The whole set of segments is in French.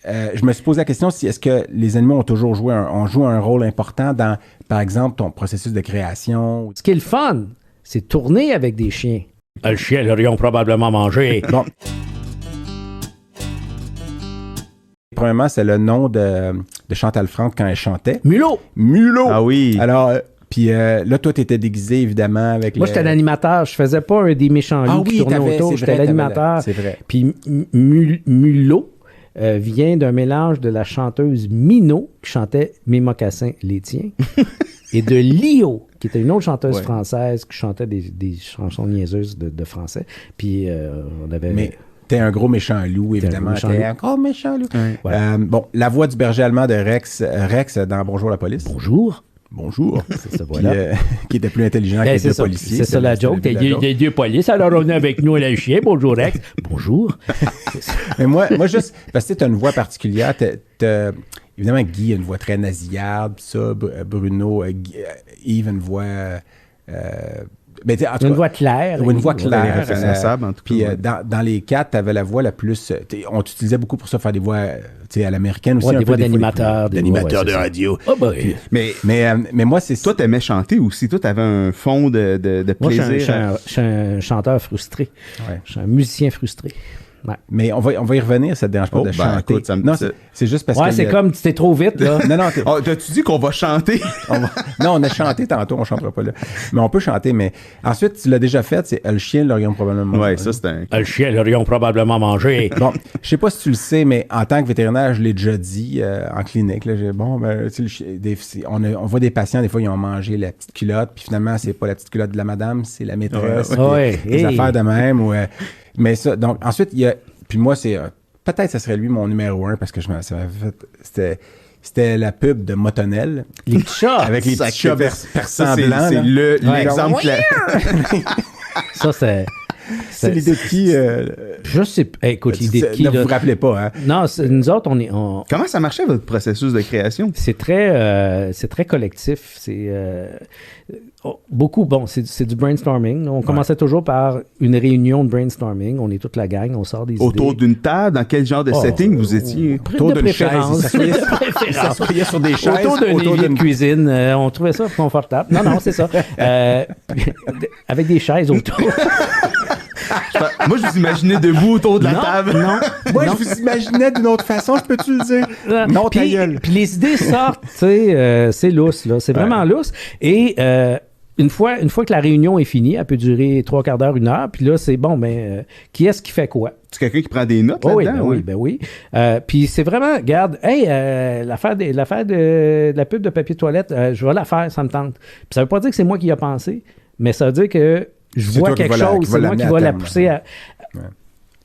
je me suis posé la question si est-ce que les animaux ont toujours joué joué un rôle important dans, par exemple, ton processus de création. Ce qui est le fun, c'est tourner avec des chiens. Le chien l'aurions probablement mangé. Bon. Premièrement, c'est le nom de Chantal Franck quand elle chantait. Mulot! Mulot! Ah oui! Alors, puis là, toi, tu étais déguisé, évidemment, avec Moi, j'étais l'animateur. Je faisais pas un des méchants loups qui tournaient autour. J'étais l'animateur. C'est vrai. Puis Mulot vient d'un mélange de la chanteuse Minot, qui chantait Mes mocassins, les tiens, et de Lio, qui était une autre chanteuse française qui chantait des chansons niaiseuses de français. Puis on avait... Mais t'es un gros méchant loup, évidemment. T'es un gros méchant loup. Ouais. Bon, la voix du berger allemand de Rex dans Bonjour la police. Bonjour. C'est ça, voilà. Qui était plus intelligent que les deux policiers. C'est ça la joke. Il y a deux polices, alors on est avec nous et le chien. Bonjour Rex. Bonjour. Mais moi, juste, parce que tu as une voix particulière, évidemment, Guy a une voix très nasillarde, ça, Bruno, Yves a une voix... Ben, une voix claire. Une voix claire. Reconnaissable, en tout cas. Puis dans les quatre, tu avais la voix la plus... On t'utilisait beaucoup pour ça, faire des voix à l'américaine aussi. Des voix d'animateurs. D'animateurs de radio. Oh ben. Mais moi, c'est... Toi, t'aimais chanter aussi. Toi, t'avais un fond de plaisir. Moi, je suis un chanteur frustré. Ouais. Je suis un musicien frustré. Ouais. Mais on va y revenir, ça te dérange pas de chanter. Écoute, non, c'est juste parce que... Ouais, c'est comme tu t'es trop vite, là. Non, t'as-tu dit qu'on va chanter? Non, on a chanté tantôt, on chantera pas là. Mais on peut chanter, mais ensuite, tu l'as déjà fait, c'est le chien l'aurions probablement mangé. Oui, ça, c'est un... Le chien l'aurions probablement mangé. Bon, je sais pas si tu le sais, mais en tant que vétérinaire, je l'ai déjà dit en clinique. Là, on voit des patients, des fois, ils ont mangé la petite culotte, puis finalement, c'est pas la petite culotte de la madame, c'est la maîtresse. Des affaires de même. Mais ça, donc, ensuite, il y a... Puis moi, c'est... peut-être ça serait lui mon numéro 1, parce que ça m'avait fait... C'était la pub de Motonel. Les petits chats. Avec les petits chats persans blancs. C'est l'exemple... Ça, c'est l'idée de qui? Je sais pas. Écoute, l'idée de qui? Ne vous rappelez pas, hein? Non, nous autres, Comment ça marchait, votre processus de création? C'est très collectif. C'est beaucoup... Bon, c'est du brainstorming. On commençait toujours par une réunion de brainstorming. On est toute la gang, on sort des idées. Autour d'une table? Dans quel genre de setting vous étiez? Autour d'une chaise. Il s'asseyait sur des chaises. Autour d'un évier de cuisine. On trouvait ça confortable. Non, c'est ça. Avec des chaises autour. Moi, je vous imaginais debout autour de la table. Non. Moi, je vous imaginais d'une autre façon, je peux-tu le dire? Non, ta gueule. Puis les idées sortent, tu sais, c'est lousse, là. C'est vraiment lousse. Et une fois que la réunion est finie, elle peut durer 3/4 d'heure, 1 heure, puis là, c'est bon, qui est-ce qui fait quoi? C'est quelqu'un qui prend des notes là-dedans? Oui. Puis c'est vraiment, regarde, l'affaire de la pub de papier toilette, je vais la faire, ça me tente. Puis ça veut pas dire que c'est moi qui y a pensé, mais ça veut dire que je vois quelque chose, c'est moi qui va la pousser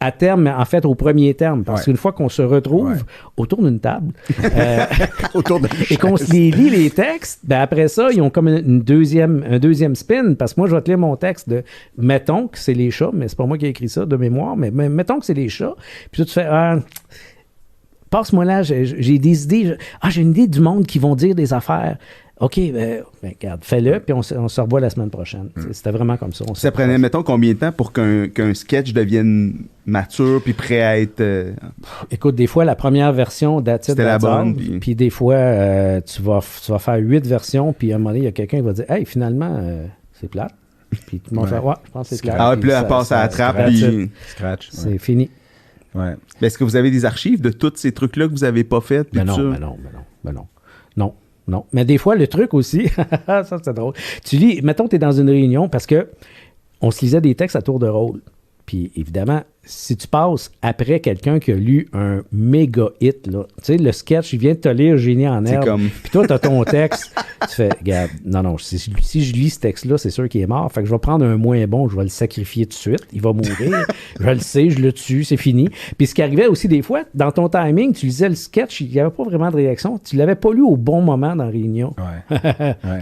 à terme, mais en fait au premier terme. Parce qu'une fois qu'on se retrouve autour d'une table et qu'on se lit les textes, après ça, ils ont comme un deuxième spin. Parce que moi, je vais te lire mon texte de « Mettons que c'est les chats », mais c'est pas moi qui ai écrit ça de mémoire, mais mettons que c'est les chats. Puis toi, tu fais passe-moi là, j'ai des idées. J'ai une idée du monde qui vont dire des affaires. OK, regarde, fais-le, puis on se revoit la semaine prochaine. C'était vraiment comme ça. Ça prenait, mettons, combien de temps pour qu'un sketch devienne mature puis prêt à être... Écoute, des fois, la première version c'était la bonne. Puis des fois, tu vas faire 8 versions, puis à un moment donné, il y a quelqu'un qui va dire « Hey, finalement, c'est plate. » Puis tout le monde fait « Ouais, je pense que c'est clair. » Puis là, elle passe à la trappe, puis... Scratch. C'est fini. Ouais. Mais est-ce que vous avez des archives de tous ces trucs-là que vous n'avez pas fait? Non. Mais des fois, le truc aussi, ça c'est drôle. Tu lis, mettons que tu es dans une réunion parce que on se lisait des textes à tour de rôle. Puis évidemment, si tu passes après quelqu'un qui a lu un méga hit, là, tu sais, le sketch, il vient de te lire Génie en herbe. Puis toi, tu as ton texte. Tu fais, regarde, non, si je lis ce texte-là, c'est sûr qu'il est mort. Fait que je vais prendre un moins bon, je vais le sacrifier tout de suite. Il va mourir. Je le sais, je le tue, c'est fini. Puis ce qui arrivait aussi des fois, dans ton timing, tu lisais le sketch, il n'y avait pas vraiment de réaction. Tu ne l'avais pas lu au bon moment dans la réunion.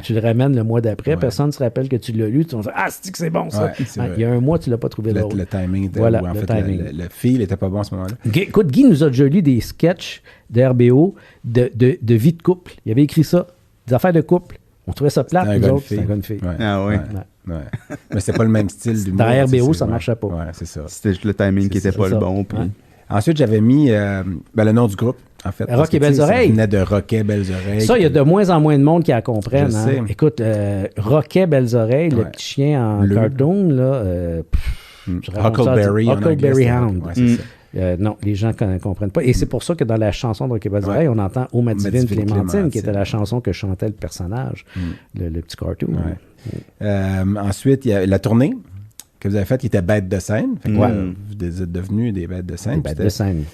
Tu le ramènes le mois d'après, personne ne se rappelle que tu l'as lu. Tu vas dire, c'est que c'est bon ça. Il y a un mois, tu ne l'as pas trouvé drôle. Le timing, voilà, en fait, le fil n'était pas bon à ce moment-là. Écoute, Guy nous a déjà lu des sketchs d'RBO de vie de couple. Il avait écrit ça, des affaires de couple. On trouvait ça plate, nous autres. C'était un gars de fille. Ah oui. Mais c'était pas le même style d'humour. Dans RBO, ça marchait pas. Ouais, c'est ça. C'était juste le timing qui était pas le bon. Puis... Ensuite, j'avais mis le nom du groupe, en fait. Rock et Belles Oreilles. Ça venait de Roquet, Belles Oreilles. Ça, il y a de moins en moins de monde qui la comprennent. Je hein. sais. Écoute, Roquet, Belles Oreilles, le petit chien en Bleu. cartoon, là. Huckleberry. Huckleberry Hound. Ouais, c'est ça. Non, les gens ne comprennent pas. Et c'est pour ça que dans la chanson de Rock et Belles Oreilles, on entend Ô ma divine Clémentine, qui était la chanson que chantait le personnage, le petit cartoon. Ouais. Ensuite, il y a la tournée que vous avez faite qui était Bête de scène. Fait que, vous êtes devenus des bêtes de scène. Des bêtes de scène.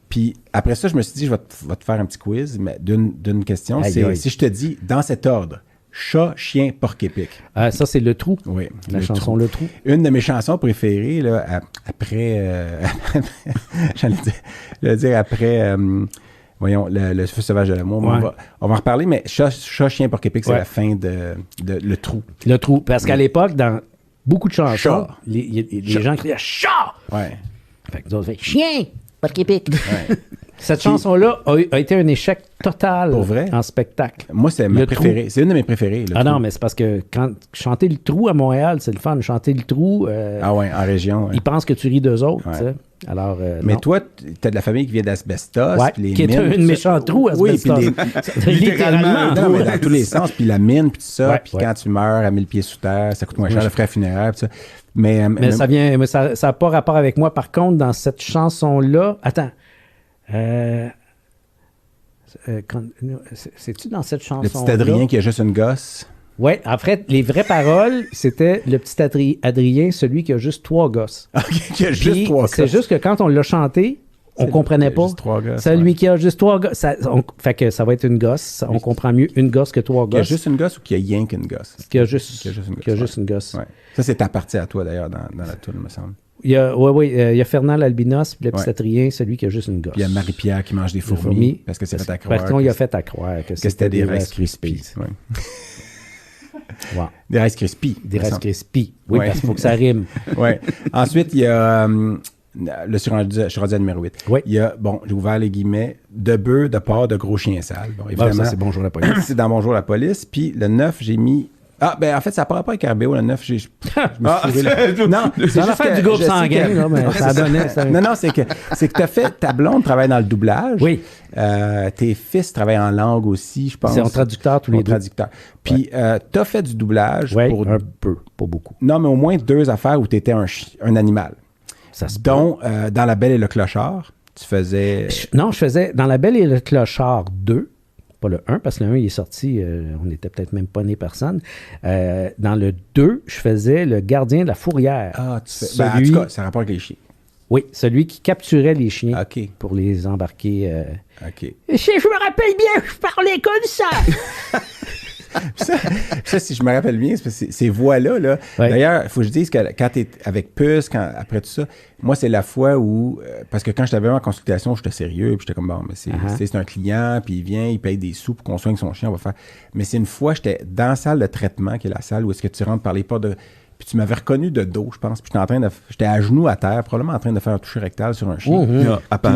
Puis après ça, je me suis dit, je vais te faire un petit quiz, mais d'une question. Aïe, C'est aïe. si je te dis, dans cet ordre, chat, chien, porc épic. Ça, c'est Le Trou. Oui. La chanson Le Trou. Une de mes chansons préférées, là, après... j'allais dire après... voyons, le feu sauvage de l'amour. Ouais. On va en reparler, mais chat, chien, porc épic, c'est la fin de Le Trou. Le Trou. Parce qu'à l'époque, dans beaucoup de chansons, Chat. les gens criaient « Chat! Ouais. » Fait que d'autres faisaient « Chien! Porc épic! » Ouais. Cette chanson-là a été un échec total Pour vrai? en spectacle. Moi, c'est ma Le préférée. Trou. C'est une de mes préférées. Le Ah Trou. non, mais c'est parce que quand chanter Le Trou à Montréal, c'est le fun. Chanter Le Trou, Ah ouais, en région. Ouais. ils pensent que tu ris d'eux autres. Ouais. tu sais. Alors, Mais non. toi, t'as de la famille qui vient d'asbestos. Ouais, puis les qui est mines, une méchante trou, Oui, puis asbestos. littéralement. Non, mais dans tous les sens. Puis la mine, puis tout ça. Ouais, Puis ouais. quand tu meurs à 1000 pieds sous terre, ça coûte moins cher, le frais funéraire, puis ça. Mais ça n'a pas rapport avec moi. Par contre, dans cette chanson-là... Attends. C'est-tu dans cette chanson-là? le petit Adrien qui a juste une gosse. Oui, en fait, les vraies paroles, c'était le petit Adrien, celui qui a juste 3 gosses. Qui a juste Puis, 3 gosses. c'est juste que quand on l'a chanté, on comprenait pas. Juste 3 gosses. Celui qui a juste 3 gosses. Fait que ça va être une gosse. On comprend mieux une gosse que 3 Qui a gosses. juste une gosse ou qui a rien qu'une gosse? Qui a juste une une gosse. Ouais. Ça, c'est ta partie à toi, d'ailleurs, dans la toune, me semble. Il y a Fernand l'albinos, puis le petit Ouais. Adrien, celui qui a juste une gosse. Puis il y a Marie-Pierre qui mange des fourmis. fourmis. Parce que c'est fait à croire. Parce qu'on y a fait à croire que c'était des Rice Krispies. Ouais. Ouais. Des Rice Krispies. Des me Rice semble. Krispies. Oui, Ouais. parce qu'il faut que ça rime. Ouais. Ensuite, il y a... je suis rendu à numéro 8. Oui. Il y a, bon, j'ai ouvert les guillemets, de bœuf, de porc, de gros chien sale. Bon, évidemment, Ça, c'est Bonjour la police. c'est dans Bonjour la police. Puis le 9, j'ai mis... Ah, ben en fait, ça n'a pas rapport avec RBO, le 9, je me suis fourré là. Non, c'est Dans juste l'affaire que du groupe je sais sanguin, que- là, mais ça donnait... ça- Non, c'est que tu as fait... Ta blonde travaille dans le doublage. Oui. Tes fils travaillent en langue aussi, je pense. C'est en traducteur tous les deux. traducteur. Puis tu as fait du doublage Oui, pour... un peu, pas beaucoup. Non, mais au moins 2 affaires où tu étais un animal. Ça se peut. Dont dans La Belle et le Clochard, tu faisais... Non, je faisais dans La Belle et le Clochard 2, pas le 1, parce que le 1, il est sorti, on n'était peut-être même pas né personne. Dans le 2, je faisais le gardien de la fourrière. Ah, tu fais... Celui- en tout cas, ça a rapport avec les chiens. Oui, celui qui capturait les chiens OK. pour les embarquer. OK. Je me rappelle bien, je parlais comme ça. Ça, si je me rappelle bien, c'est parce que ces voix-là, là, Ouais. d'ailleurs, il faut que je dise que quand tu es avec Puce, après tout ça, moi, c'est la fois où, parce que quand je t'avais en consultation, j'étais sérieux, puis j'étais comme, bon, mais c'est un client, puis il vient, il paye des sous pour qu'on soigne son chien, on va faire. Mais c'est une fois, j'étais dans la salle de traitement, qui est la salle où est-ce que tu rentres par les portes de... Puis tu m'avais reconnu de dos, je pense, puis j'étais à genoux à terre, probablement en train de faire un toucher rectal sur un chien. Puis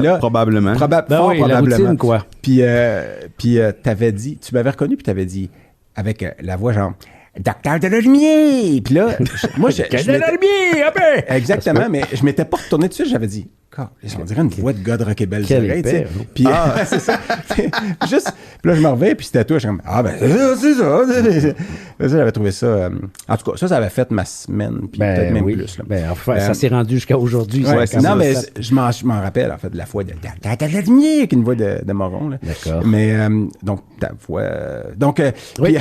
là, Probablement. Ben fort oui, la probablement. routine, quoi. Puis t'avais dit, tu m'avais reconnu, puis t'avais dit, avec la voix genre, Docteur Delormier! Puis là, moi, je m'étais- Exactement, mais je m'étais pas retourné dessus, j'avais dit, on dirait une voix de gars de Rock et Belles Quelle Oreilles, tu sais. épais, hein? Puis c'est ça. Juste, puis là, je me reviens, puis c'était toi, je suis comme, ah ben, c'est ça. Ça, j'avais trouvé ça. En tout cas, ça avait fait ma semaine, puis peut-être même oui. plus. Là. Ben, enfin, ça s'est rendu jusqu'à aujourd'hui. Ouais, ça, non, quand mais même. je m'en rappelle, en fait, de la voix de Vladimir, avec une voix de moron. Là. D'accord. Mais, donc, ta voix... donc, Oui.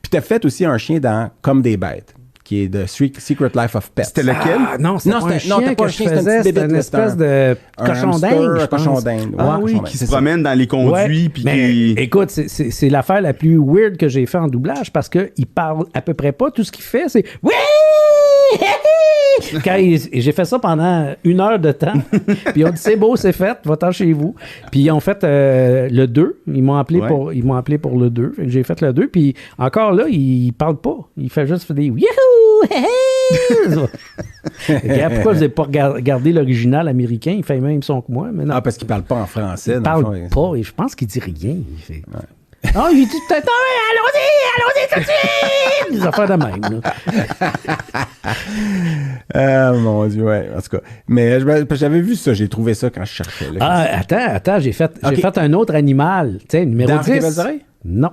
puis t'as fait aussi un chien dans Comme des bêtes, qui est The Secret Life of Pets. C'était lequel? Ah, non, c'était Non, pas un c'était- non, chien c'était pas que un je chien, c'était faisais, une c'était petite une bébête, espèce c'était de un cochon hamster, d'Inde, je un cochon pense. d'Inde. Ah Ouais, oui, cochon qui d'Inde. se promène dans les conduits. Ouais, Puis mais qui... écoute, c'est l'affaire la plus weird que j'ai fait en doublage parce qu'il parle à peu près pas. Tout ce qu'il fait, c'est « Oui! » J'ai fait ça pendant 1 heure de temps. Puis ils ont dit « C'est beau, c'est fait, va-t'en chez vous. » Puis ils ont fait le 2. Ils m'ont appelé, Ouais. pour le 2. Fait que j'ai fait le 2. Puis encore là, il parle pas. Il fait juste des « Youhou! » Regarde, pourquoi vous n'avez pas regardé l'original américain? Il fait le même son que moi. Mais non. Ah, parce qu'il parle pas en français. Il dans parle le fond. pas et je pense qu'il dit rien. Il fait... Ah, il dit peut-être, allons-y tout de suite! Des affaires de même, là. Ah, mon Dieu, ouais. En tout cas. Mais j'avais vu ça, j'ai trouvé ça quand je cherchais. Là, Attends, j'ai fait un autre animal. Tu sais, numéro Dans 10. Tes belles oreilles? Non.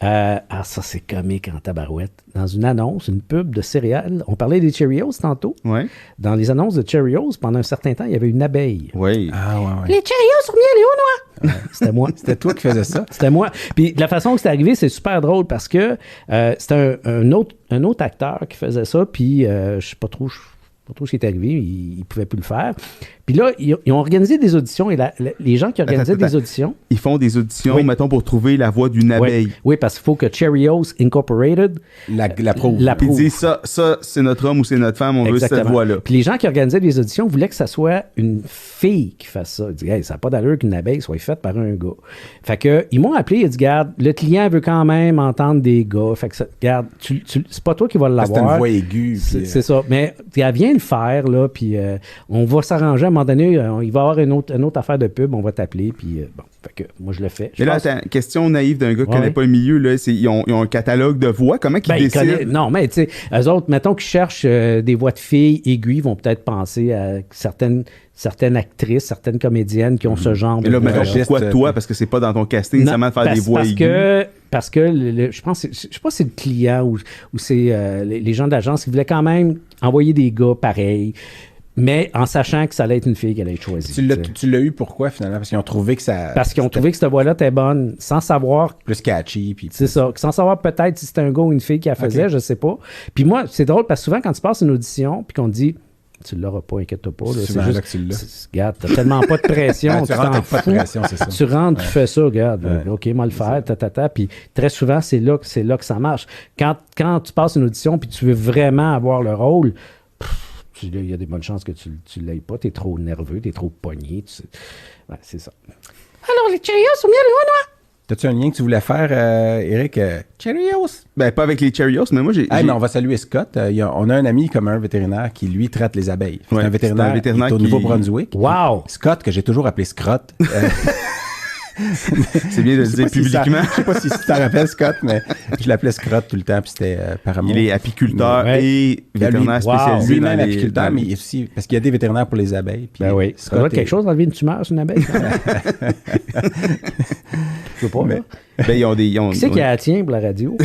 Ça, c'est comique en tabarouette. Dans une annonce, une pub de céréales, on parlait des Cheerios tantôt. Ouais. Dans les annonces de Cheerios, pendant un certain temps, il y avait une abeille. Oui. Ah, ouais. Les Cheerios sur miel et au noix! C'était moi. C'était toi qui faisais ça? C'était moi. Puis de la façon que c'est arrivé, c'est super drôle parce que c'était un autre acteur qui faisait ça, puis je sais pas trop ce qui est arrivé, il pouvait plus le faire. Puis là, ils ont organisé des auditions et les gens qui organisaient des auditions... Ils font des auditions, mettons, pour trouver la voix d'une abeille. Oui, parce qu'il faut que Cheerios Incorporated l'approuve. l'approuve. Ils disent ça, c'est notre homme ou c'est notre femme, on veut cette voix-là. Puis les gens qui organisaient des auditions voulaient que ça soit une fille qui fasse ça. Ils disaient, hey, ça n'a pas d'allure qu'une abeille soit faite par un gars. Fait que, ils m'ont appelé, ils ont dit, garde, le client veut quand même entendre des gars. Fait que, garde, c'est pas toi qui vas l'avoir. C'est une voix aiguë. C'est ça. Mais, elle vient le faire, là, puis on va s'arranger. À un moment donné, il va y avoir une autre affaire de pub, on va t'appeler, puis bon. Fait que, moi, je le fais. Mais là, attends, question naïve d'un gars qui connaît pas le milieu, là, ils ont un catalogue de voix. Comment ils décident? Non, mais tu sais, eux autres, mettons qu'ils cherchent des voix de filles aiguës, vont peut-être penser à certaines actrices, certaines comédiennes qui ont ce genre de... Mais là, pourquoi toi? Parce que c'est pas dans ton casting nécessairement de faire des voix aiguës. Parce que je pense que c'est le client ou c'est les gens de l'agence qui voulaient quand même envoyer des gars pareils. Mais en sachant que ça allait être une fille qu'elle allait être choisie. Tu l'as eu pourquoi, finalement? Parce qu'ils ont trouvé que ça... Parce qu'ils ont trouvé que cette voix-là était bonne, sans savoir... Plus catchy. Puis c'est ça. Sans savoir peut-être si c'était un gars ou une fille qui la faisait, je sais pas. Puis moi, c'est drôle parce que souvent, quand tu passes une audition, puis qu'on te dit... Tu l'auras pas, inquiète-toi pas. Là, c'est juste que tu l'as. Regarde, t'as tellement pas de pression. Tu rentres pas de pression, c'est ça. Tu rentres, tu fais ça, regarde. OK, moi le faire, Puis très souvent, c'est là que ça marche. Quand tu passes une audition puis tu veux vraiment avoir le rôle... Il y a des bonnes chances que tu ne l'aies pas. Tu es trop nerveux, tu es trop pogné. Ouais, c'est ça. Alors, les Cheerios sont bien loin, noir. T'as-tu un lien que tu voulais faire, Eric? Cheerios? Ben, pas avec les Cheerios, mais moi, j'ai... mais on va saluer Scott. On a un ami commun vétérinaire qui, lui, traite les abeilles. C'est un vétérinaire qui est au Nouveau-Brunswick. Wow! Scott, que j'ai toujours appelé Scrot. C'est bien de le dire publiquement. Je sais pas si tu t'en rappelles, Scott, mais je l'appelais Scrot tout le temps, puis c'était par amour. Il est apiculteur et vétérinaire spécialisé. Lui-même apiculteur, mais aussi, parce qu'il y a des vétérinaires pour les abeilles. Puis oui. Ça doit être quelque chose d'enlever une tumeur sur une abeille. Je sais pas, mais... Ben, ils ont qui c'est qui a la tient pour la radio?